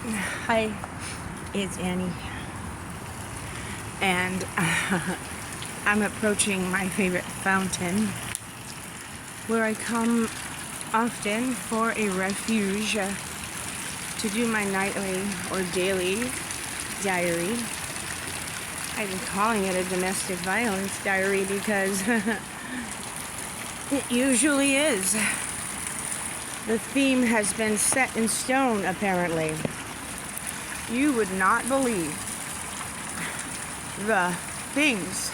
Hi, it's Annie, and I'm approaching my favorite fountain where I come often for a refuge to do my nightly or daily diary. I've been calling it a domestic violence diary because it usually is. The theme has been set in stone, apparently. You would not believe the things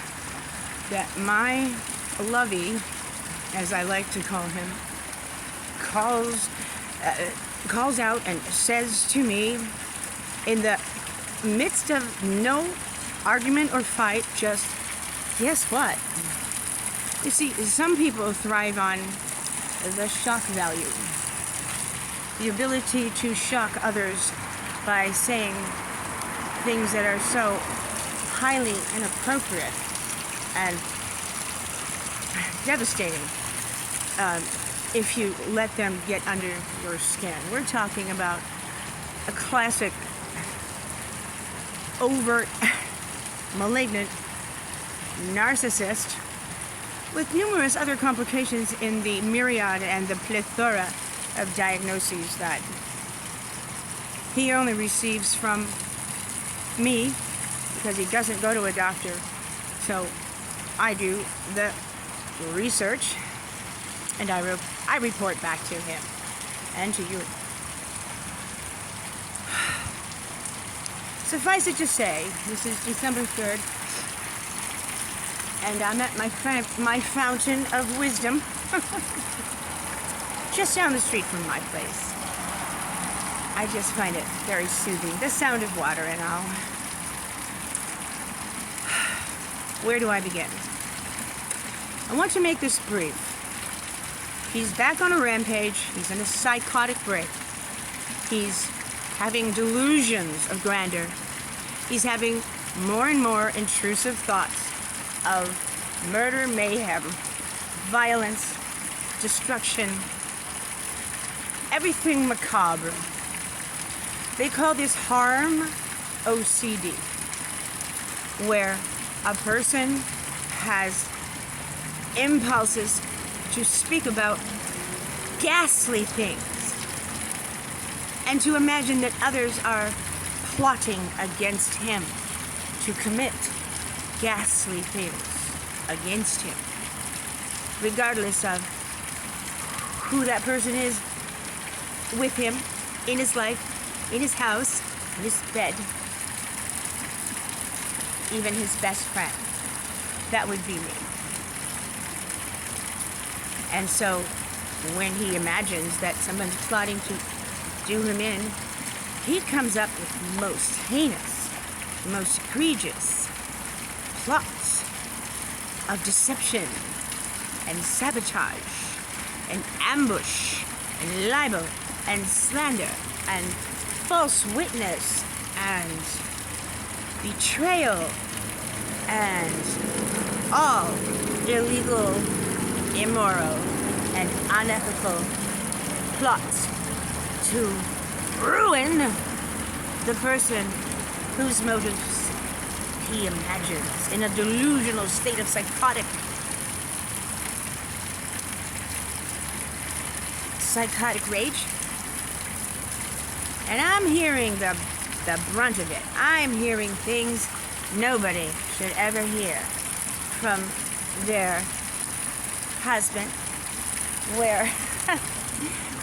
that my lovey, as I like to call him, calls out and says to me in the midst of no argument or fight. Just guess what? You see, some people thrive on the shock value, the ability to shock others by saying things that are so highly inappropriate and devastating if you let them get under your skin. We're talking about a classic, overt, malignant narcissist with numerous other complications in the myriad and the plethora of diagnoses that he only receives from me because he doesn't go to a doctor. So I do the research and I report back to him and to you. Suffice it to say, this is December 3rd, and I'm at my fountain of wisdom, just down the street from my place. I just find it very soothing, the sound of water and all. Where do I begin? I want to make this brief. He's back on a rampage. He's in a psychotic break. He's having delusions of grandeur. He's having more and more intrusive thoughts of murder, mayhem, violence, destruction, everything macabre. They call this harm OCD, where a person has impulses to speak about ghastly things and to imagine that others are plotting against him to commit ghastly things against him, regardless of who that person is with him, in his life, in his house, in his bed, even his best friend. That would be me. And so when he imagines that someone's plotting to do him in, he comes up with most heinous, most egregious plots of deception and sabotage and ambush and libel and slander and false witness and betrayal and all illegal, immoral, and unethical plots to ruin the person whose motives he imagines in a delusional state of psychotic rage. And I'm hearing the brunt of it. I'm hearing things nobody should ever hear from their husband, where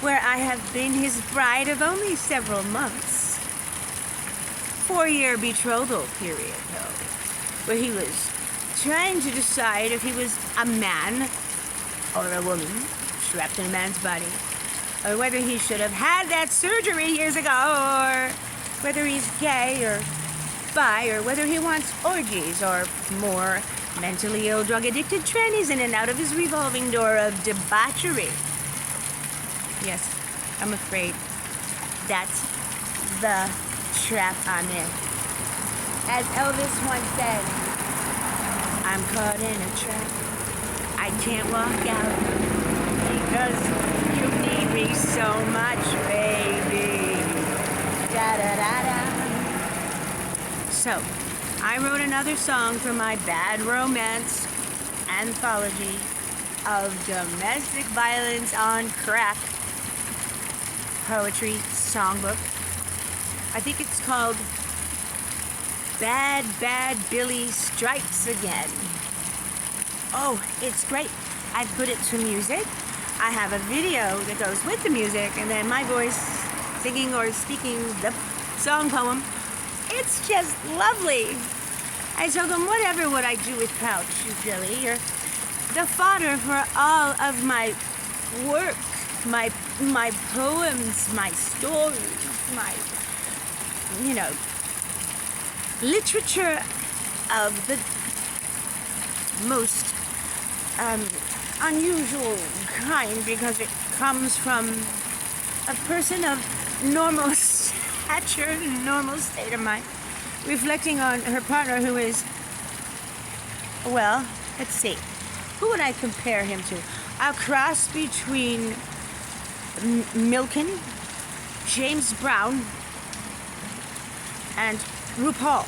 I have been his bride of only several months. 4-year betrothal period, though, where he was trying to decide if he was a man or a woman trapped in a man's body, or whether he should have had that surgery years ago, or whether he's gay or bi, or whether he wants orgies or more mentally ill, drug-addicted trannies in and out of his revolving door of debauchery. Yes, I'm afraid that's the trap I'm in. As Elvis once said, I'm caught in a trap. I can't walk out because you need me so much, baby. Da da da. So, I wrote another song for my Bad Romance anthology of domestic violence on crack poetry songbook. I think it's called Bad Bad Billy Strikes Again. Oh, it's great. I put it to music. I have a video that goes with the music, and then my voice singing or speaking the song poem. It's just lovely. I told them, whatever would I do with Pouch, Billy? You're the fodder for all of my work, my poems, my stories, my, literature of the most unusual kind, because it comes from a person of normal stature, normal state of mind, reflecting on her partner, who is, well, let's see, who would I compare him to? A cross between Milken, James Brown, and RuPaul.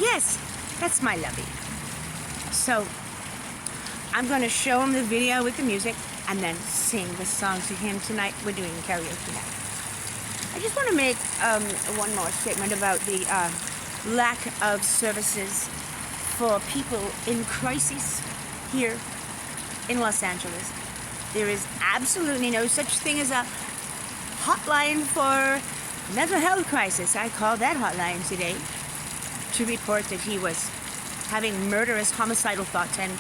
Yes, that's my lovey. So, I'm going to show him the video with the music and then sing the song to him tonight. We're doing karaoke now. I just want to make one more statement about the lack of services for people in crisis here in Los Angeles. There is absolutely no such thing as a hotline for mental health crisis. I called that hotline today to report that he was having murderous, homicidal thoughts and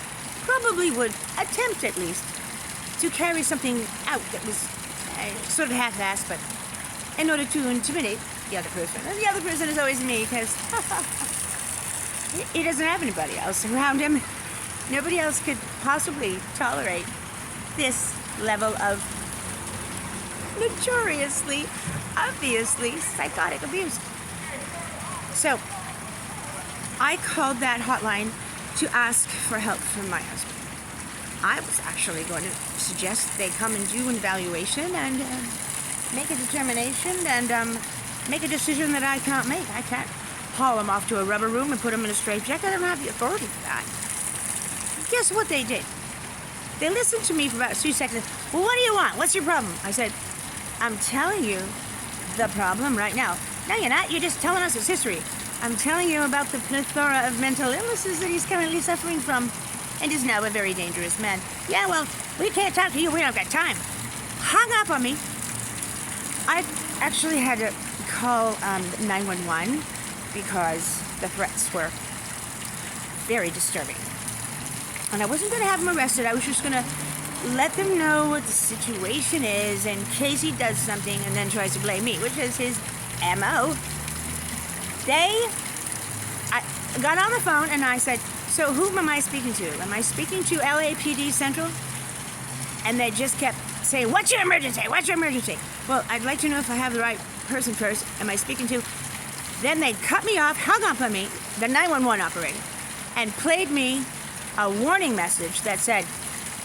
probably would attempt, at least, to carry something out that was sort of half-assed, but in order to intimidate the other person. And the other person is always me, because he doesn't have anybody else around him. Nobody else could possibly tolerate this level of notoriously, obviously psychotic abuse. So, I called that hotline to ask for help from my husband. I was actually going to suggest they come and do an evaluation and make a determination and make a decision that I can't make. I can't haul him off to a rubber room and put him in a straitjacket. I don't have the authority for that. Guess what they did? They listened to me for about 2 seconds. Well, what do you want? What's your problem? I said, I'm telling you the problem right now. No, you're not. You're just telling us his history. I'm telling you about the plethora of mental illnesses that he's currently suffering from and is now a very dangerous man. Yeah, well, we can't talk to you. We don't got time. Hung up on me. I actually had to call 911 because the threats were very disturbing. And I wasn't going to have him arrested. I was just going to let them know what the situation is in case he does something and then tries to blame me, which is his MO. I got on the phone and I said, so whom am I speaking to? Am I speaking to LAPD Central? And they just kept saying, what's your emergency? What's your emergency? Well, I'd like to know if I have the right person first. Am I speaking to? Then they cut me off, hung up on me, the 911 operator, and played me a warning message that said,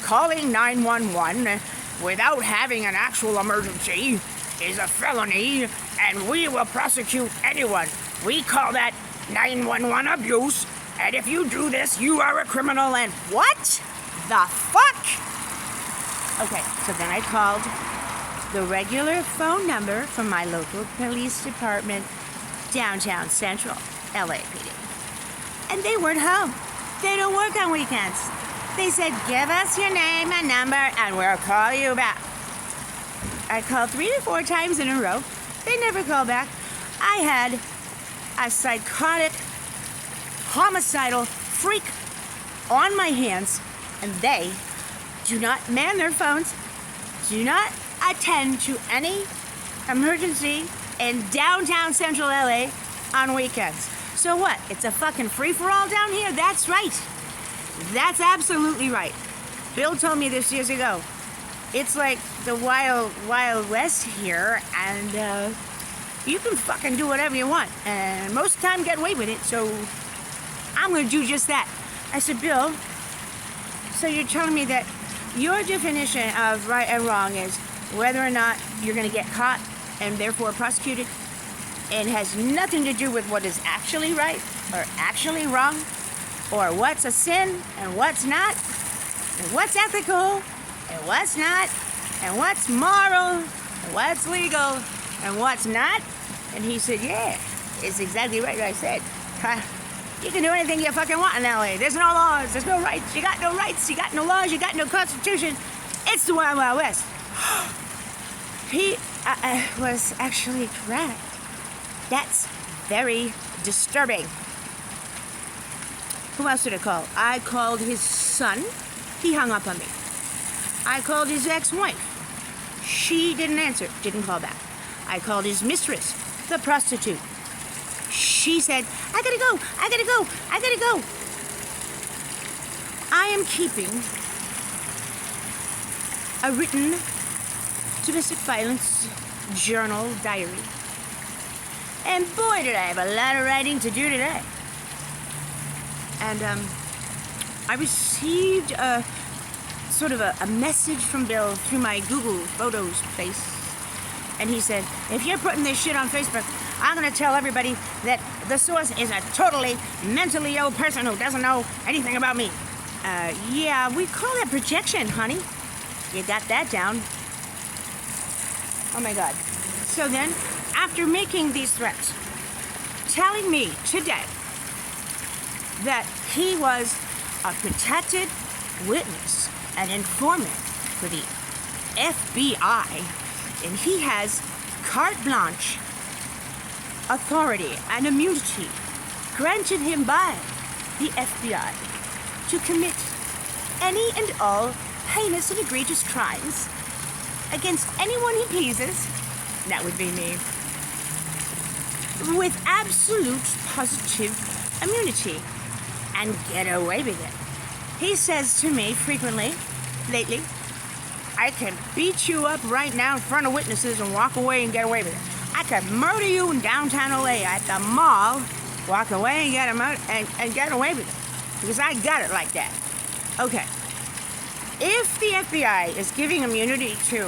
calling 911 without having an actual emergency is a felony, and we will prosecute anyone. We call that 911 abuse, and if you do this, you are a criminal, and what the fuck? Okay, so then I called the regular phone number from my local police department, downtown Central, LAPD. And they weren't home. They don't work on weekends. They said, give us your name and number, and we'll call you back. I called 3 to 4 times in a row. They never called back. I had a psychotic, homicidal freak on my hands, and they do not man their phones, do not attend to any emergency in downtown Central LA on weekends. So what? It's a fucking free-for-all down here? That's right. That's absolutely right. Bill told me this years ago. It's like the wild, wild west here, and you can fucking do whatever you want, and most of the time get away with it, so I'm going to do just that. I said, Bill, so you're telling me that your definition of right and wrong is whether or not you're going to get caught and therefore prosecuted? and has nothing to do with what is actually right or actually wrong, or what's a sin and what's not, and what's ethical and what's not, and what's moral and what's legal and what's not. And he said, yeah, it's exactly right what I said. You can do anything you fucking want in LA. There's no laws, there's no rights, you got no rights, you got no laws, you got no constitution. It's the Wild Wild West. He was actually correct. That's very disturbing. Who else did I call? I called his son. He hung up on me. I called his ex-wife. She didn't answer, didn't call back. I called his mistress, the prostitute. She said, I gotta go, I gotta go, I gotta go. I am keeping a written domestic violence journal diary. And boy, did I have a lot of writing to do today. And I received a sort of a message from Bill through my Google Photos place. And he said, if you're putting this shit on Facebook, I'm going to tell everybody that the source is a totally mentally ill person who doesn't know anything about me. Yeah, we call that projection, honey. You got that down. Oh my God. So then, after making these threats, telling me today that he was a protected witness, an informant for the FBI, and he has carte blanche authority and immunity granted him by the FBI to commit any and all heinous and egregious crimes against anyone he pleases, that would be me, with absolute positive immunity, and get away with it. He says to me frequently, lately, I can beat you up right now in front of witnesses and walk away and get away with it. I could murder you in downtown LA at the mall, walk away and get away with it. Because I got it like that. Okay. If the FBI is giving immunity to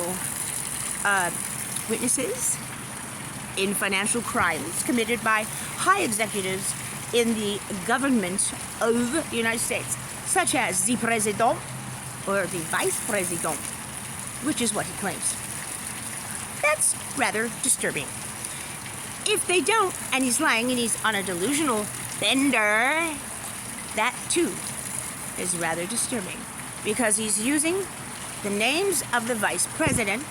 witnesses in financial crimes committed by high executives in the government of the United States, such as the President or the Vice President, which is what he claims, that's rather disturbing. If they don't, and he's lying and he's on a delusional bender, that too is rather disturbing, because he's using the names of the Vice President